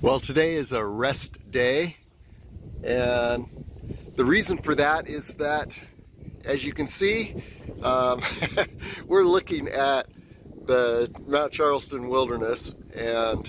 Well, today is a rest day, and the reason for that is that, as you can see, um, we're looking at the Mount Charleston Wilderness, and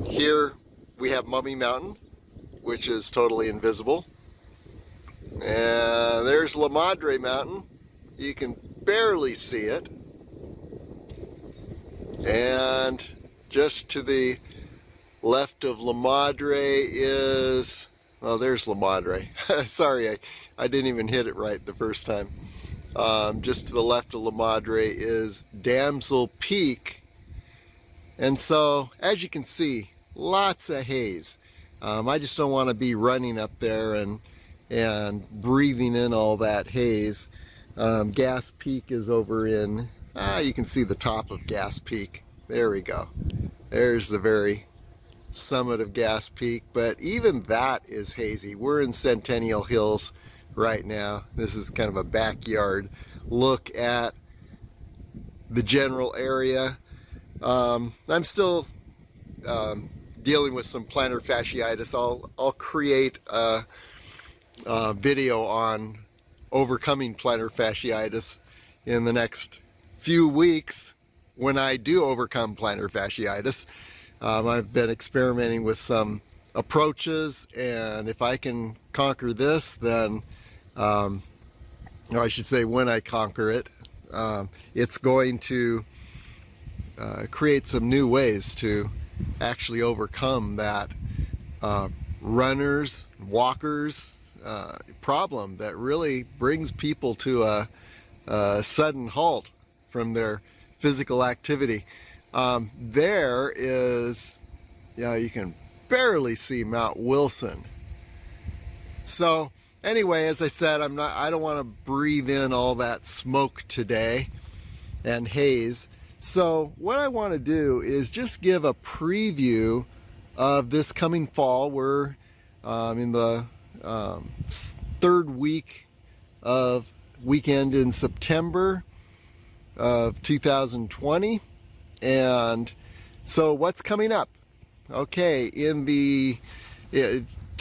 here we have Mummy Mountain, which is totally invisible, and there's La Madre Mountain. You can barely see it, and just to the left of La Madre is, well, there's La Madre. Sorry, I didn't even hit it right the first time. Just to the left of La Madre is Damsel Peak. And so, as you can see, lots of haze. I just don't want to be running up there and breathing in all that haze. Gas Peak is over in, you can see the top of Gas Peak. There we go. There's the very summit of Gas Peak, but even that is hazy. We're in Centennial Hills right now. This is kind of a backyard look at the general area. I'm still dealing with some plantar fasciitis. I'll create a video on overcoming plantar fasciitis in the next few weeks when I do overcome plantar fasciitis. I've been experimenting with some approaches, and if I can conquer this, then, or I should say when I conquer it, it's going to create some new ways to actually overcome that runners, walkers problem that really brings people to a sudden halt from their physical activity. There is, you can barely see Mount Wilson. So anyway, as I said, I don't want to breathe in all that smoke today and haze. So what I want to do is just give a preview of this coming fall. We're in the third weekend in September of 2020. And so what's coming up? Okay, to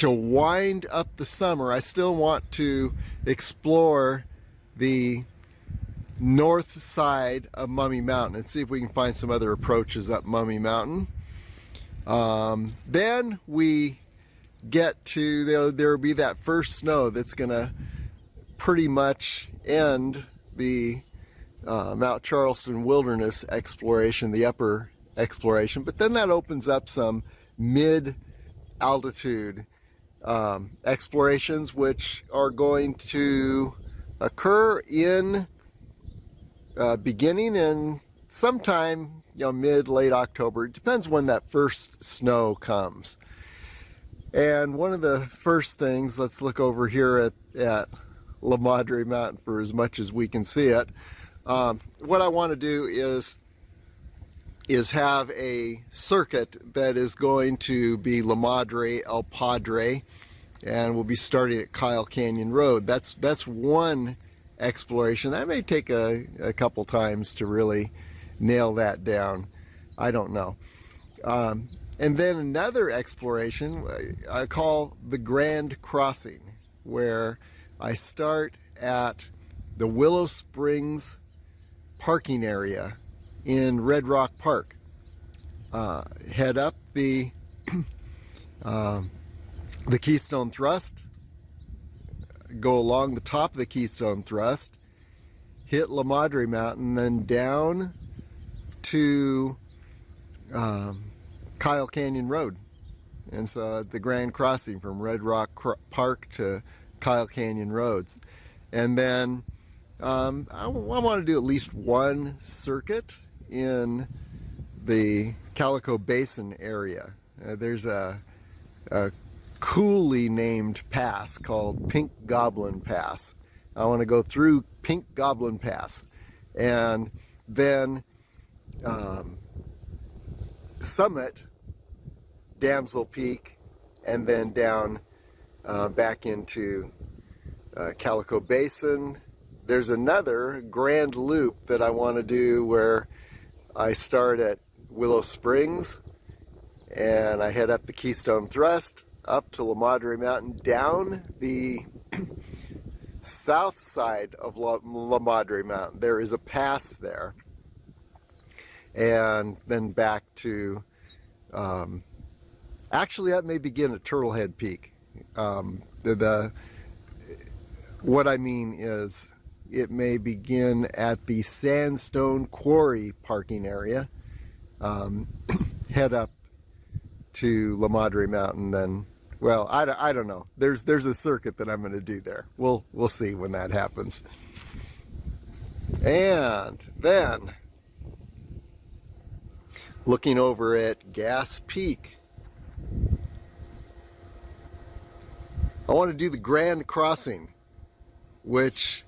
wind up the summer, I still want to explore the north side of Mummy Mountain and see if we can find some other approaches up Mummy Mountain. Then we get to, there will be that first snow that's gonna pretty much end the Mount Charleston Wilderness exploration, the upper exploration, but then that opens up some mid-altitude explorations, which are going to occur in beginning in sometime, mid-late October. It depends when that first snow comes. And one of the first things, let's look over here at La Madre Mountain for as much as we can see it. What I want to do is have a circuit that is going to be La Madre El Padre, and we'll be starting at Kyle Canyon Road. That's one exploration. That may take a couple times to really nail that down. I don't know. And then another exploration I call the Grand Crossing, where I start at the Willow Springs parking area in Red Rock Park. Head up the Keystone Thrust, go along the top of the Keystone Thrust, hit La Madre Mountain, then down to Kyle Canyon Road. And so the Grand Crossing from Red Rock Park to Kyle Canyon Roads. And then I want to do at least one circuit in the Calico Basin area. There's a coolly named pass called Pink Goblin Pass. I want to go through Pink Goblin Pass and then summit Damsel Peak and then down back into Calico Basin. There's another grand loop that I want to do where I start at Willow Springs and I head up the Keystone Thrust, up to La Madre Mountain, down the south side of La Madre Mountain. There is a pass there, and then back to, actually that may begin at Turtlehead Peak. What I mean is, it may begin at the Sandstone Quarry parking area, head up to La Madre Mountain, then, well, I don't know. There's a circuit that I'm going to do there. We'll see when that happens. And then, looking over at Gas Peak, I want to do the Grand Crossing, which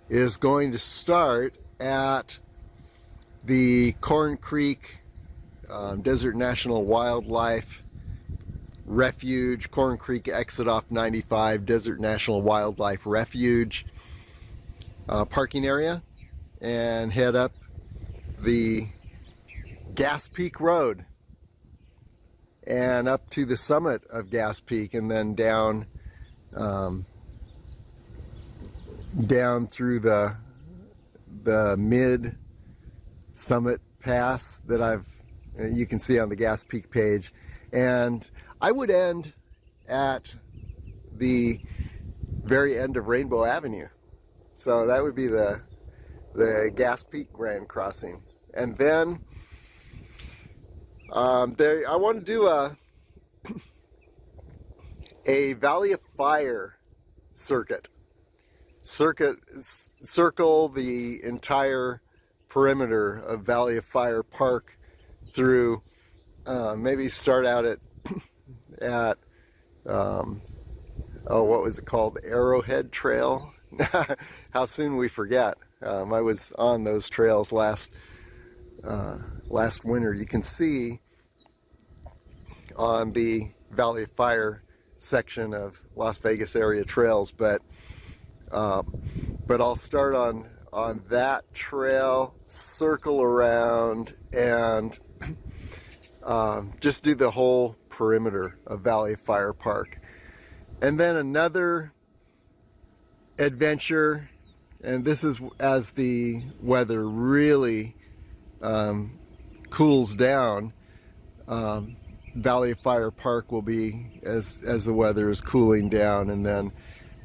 is going to start at the Corn Creek Desert National Wildlife Refuge, Corn Creek exit off 95, Desert National Wildlife Refuge parking area, and head up the Gas Peak Road and up to the summit of Gas Peak, and then down down through the mid summit pass that you can see on the Gas Peak page, and I would end at the very end of Rainbow Avenue. So that would be the Gas Peak Grand Crossing. And then I want to do a Valley of Fire circle the entire perimeter of Valley of Fire Park through, maybe start out at what was it called? Arrowhead Trail. How soon we forget. I was on those trails last winter. You can see on the Valley of Fire section of Las Vegas area trails, but I'll start on that trail, circle around, and just do the whole perimeter of Valley of Fire Park. And then another adventure, and this is as the weather really cools down. Valley of Fire Park will be as the weather is cooling down, and then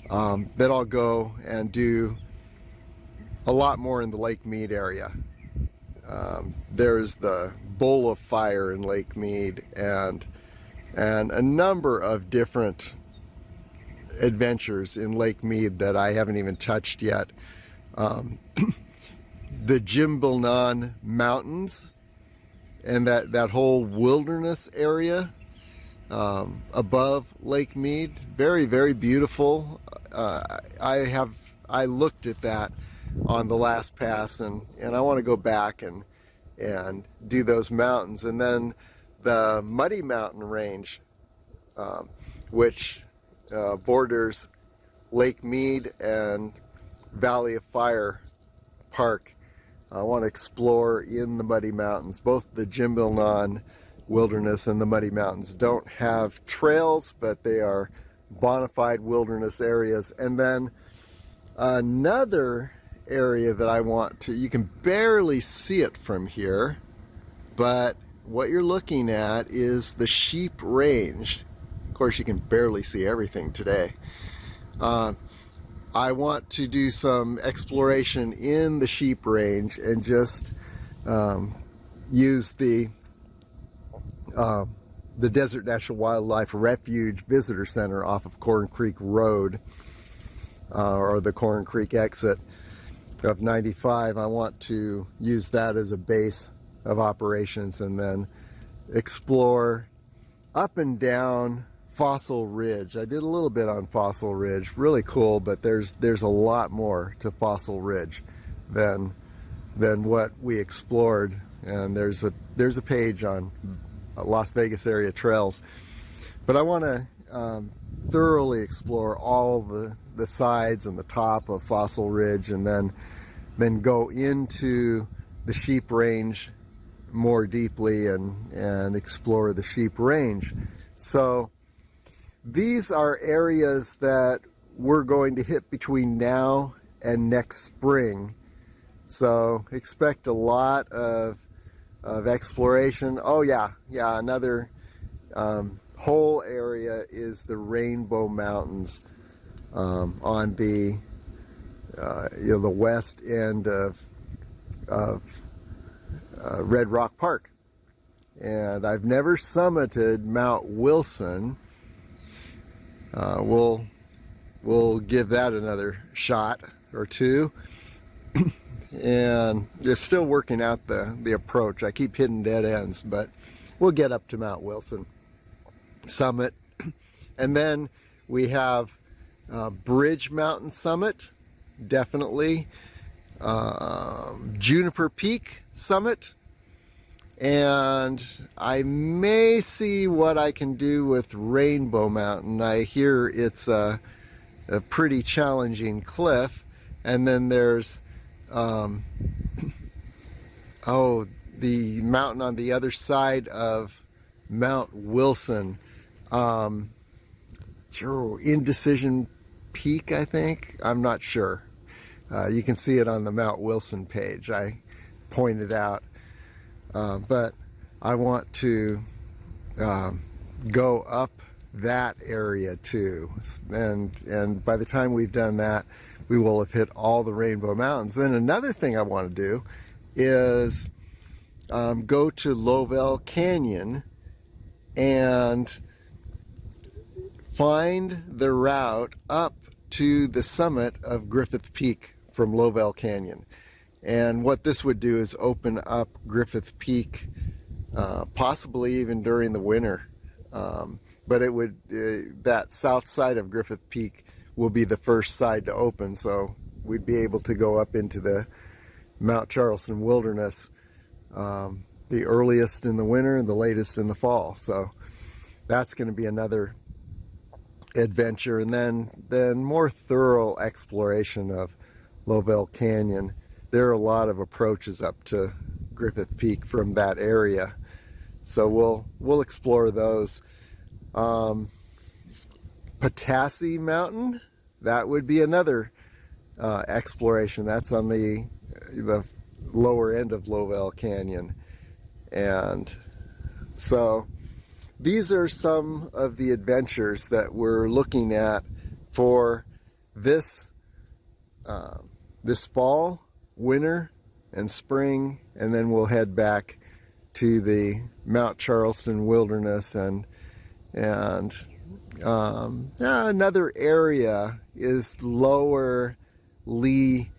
I'll go and do a lot more in the Lake Mead area. There's the Bowl of Fire in Lake Mead, and a number of different adventures in Lake Mead that I haven't even touched yet. The Jimbilnan Mountains and that whole wilderness area above Lake Mead, very, very beautiful. I looked at that on the last pass, and I want to go back and do those mountains. And then the Muddy Mountain Range, which borders Lake Mead and Valley of Fire Park. I want to explore in the Muddy Mountains. Both the Jimbilnan Wilderness and the Muddy Mountains don't have trails, but they are bona fide wilderness areas. And then another area that I want to, you can barely see it from here, but what you're looking at is the Sheep Range. Of course, you can barely see everything today. I want to do some exploration in the Sheep Range and just use the Desert National Wildlife Refuge Visitor Center off of Corn Creek Road, or the Corn Creek exit of 95. I want to use that as a base of operations, and then explore up and down Fossil Ridge. I did a little bit on Fossil Ridge, really cool, but there's a lot more to Fossil Ridge than what we explored. And there's a page on Las Vegas area trails, but I want to thoroughly explore all the sides and the top of Fossil Ridge, and then go into the Sheep Range more deeply and explore the sheep range. So these are areas that we're going to hit between now and next spring. So expect a lot of exploration. Oh yeah, another whole area is the Rainbow Mountains on the the west end of Red Rock Park. And I've never summited Mount Wilson. We'll give that another shot or two. And they're still working out the approach. I keep hitting dead ends, but we'll get up to Mount Wilson summit. And then we have Bridge Mountain Summit, definitely. Juniper Peak Summit. And I may see what I can do with Rainbow Mountain. I hear it's a pretty challenging cliff. And then there's the mountain on the other side of Mount Wilson. Indecision Peak, I think. I'm not sure. You can see it on the Mount Wilson page. I pointed out. But I want to go up that area too. And by the time we've done that, we will have hit all the Rainbow Mountains. Then another thing I want to do is go to Lovell Canyon and find the route up to the summit of Griffith Peak from Lovell Canyon. And what this would do is open up Griffith Peak, possibly even during the winter. But it would, that south side of Griffith Peak will be the first side to open. So we'd be able to go up into the Mount Charleston Wilderness, the earliest in the winter and the latest in the fall. So that's going to be another adventure. And then more thorough exploration of Lovell Canyon. There are a lot of approaches up to Griffith Peak from that area, so we'll explore those. Potassi Mountain, that would be another exploration. That's on the lower end of Lovell Canyon, and so these are some of the adventures that we're looking at for this this fall, winter, and spring, and then we'll head back to the Mount Charleston Wilderness. And another area is Lower Lee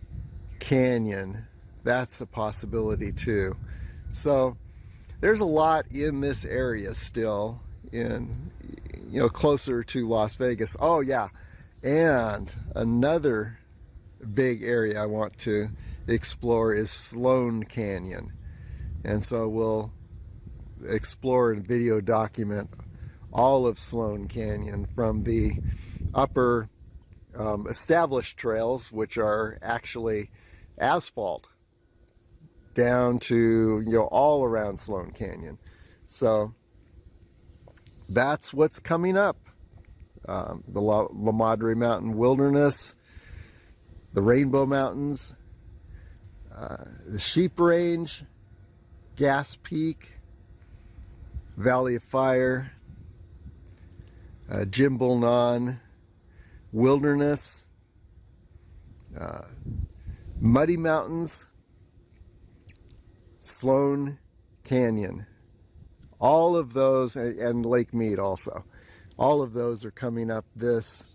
Canyon. That's a possibility too. So there's a lot in this area still, in closer to Las Vegas. Oh yeah, and another big area I want to explore is Sloan Canyon, and so we'll explore and video document all of Sloan Canyon from the upper established trails, which are actually asphalt, down to all around Sloan Canyon. So that's what's coming up. The La Madre Mountain Wilderness, the Rainbow Mountains, the Sheep Range, Gas Peak, Valley of Fire, Jimbalnon Wilderness, Muddy Mountains, Sloan Canyon. All of those, and Lake Mead also. All of those are coming up this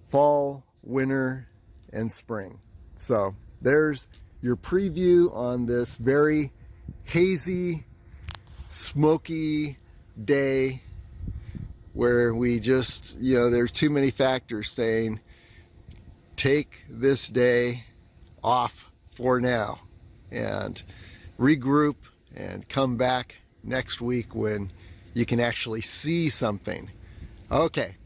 fall, winter, and spring. So there's your preview on this very hazy, smoky day where we just, there's too many factors saying take this day off for now and regroup and come back next week when you can actually see something. Okay,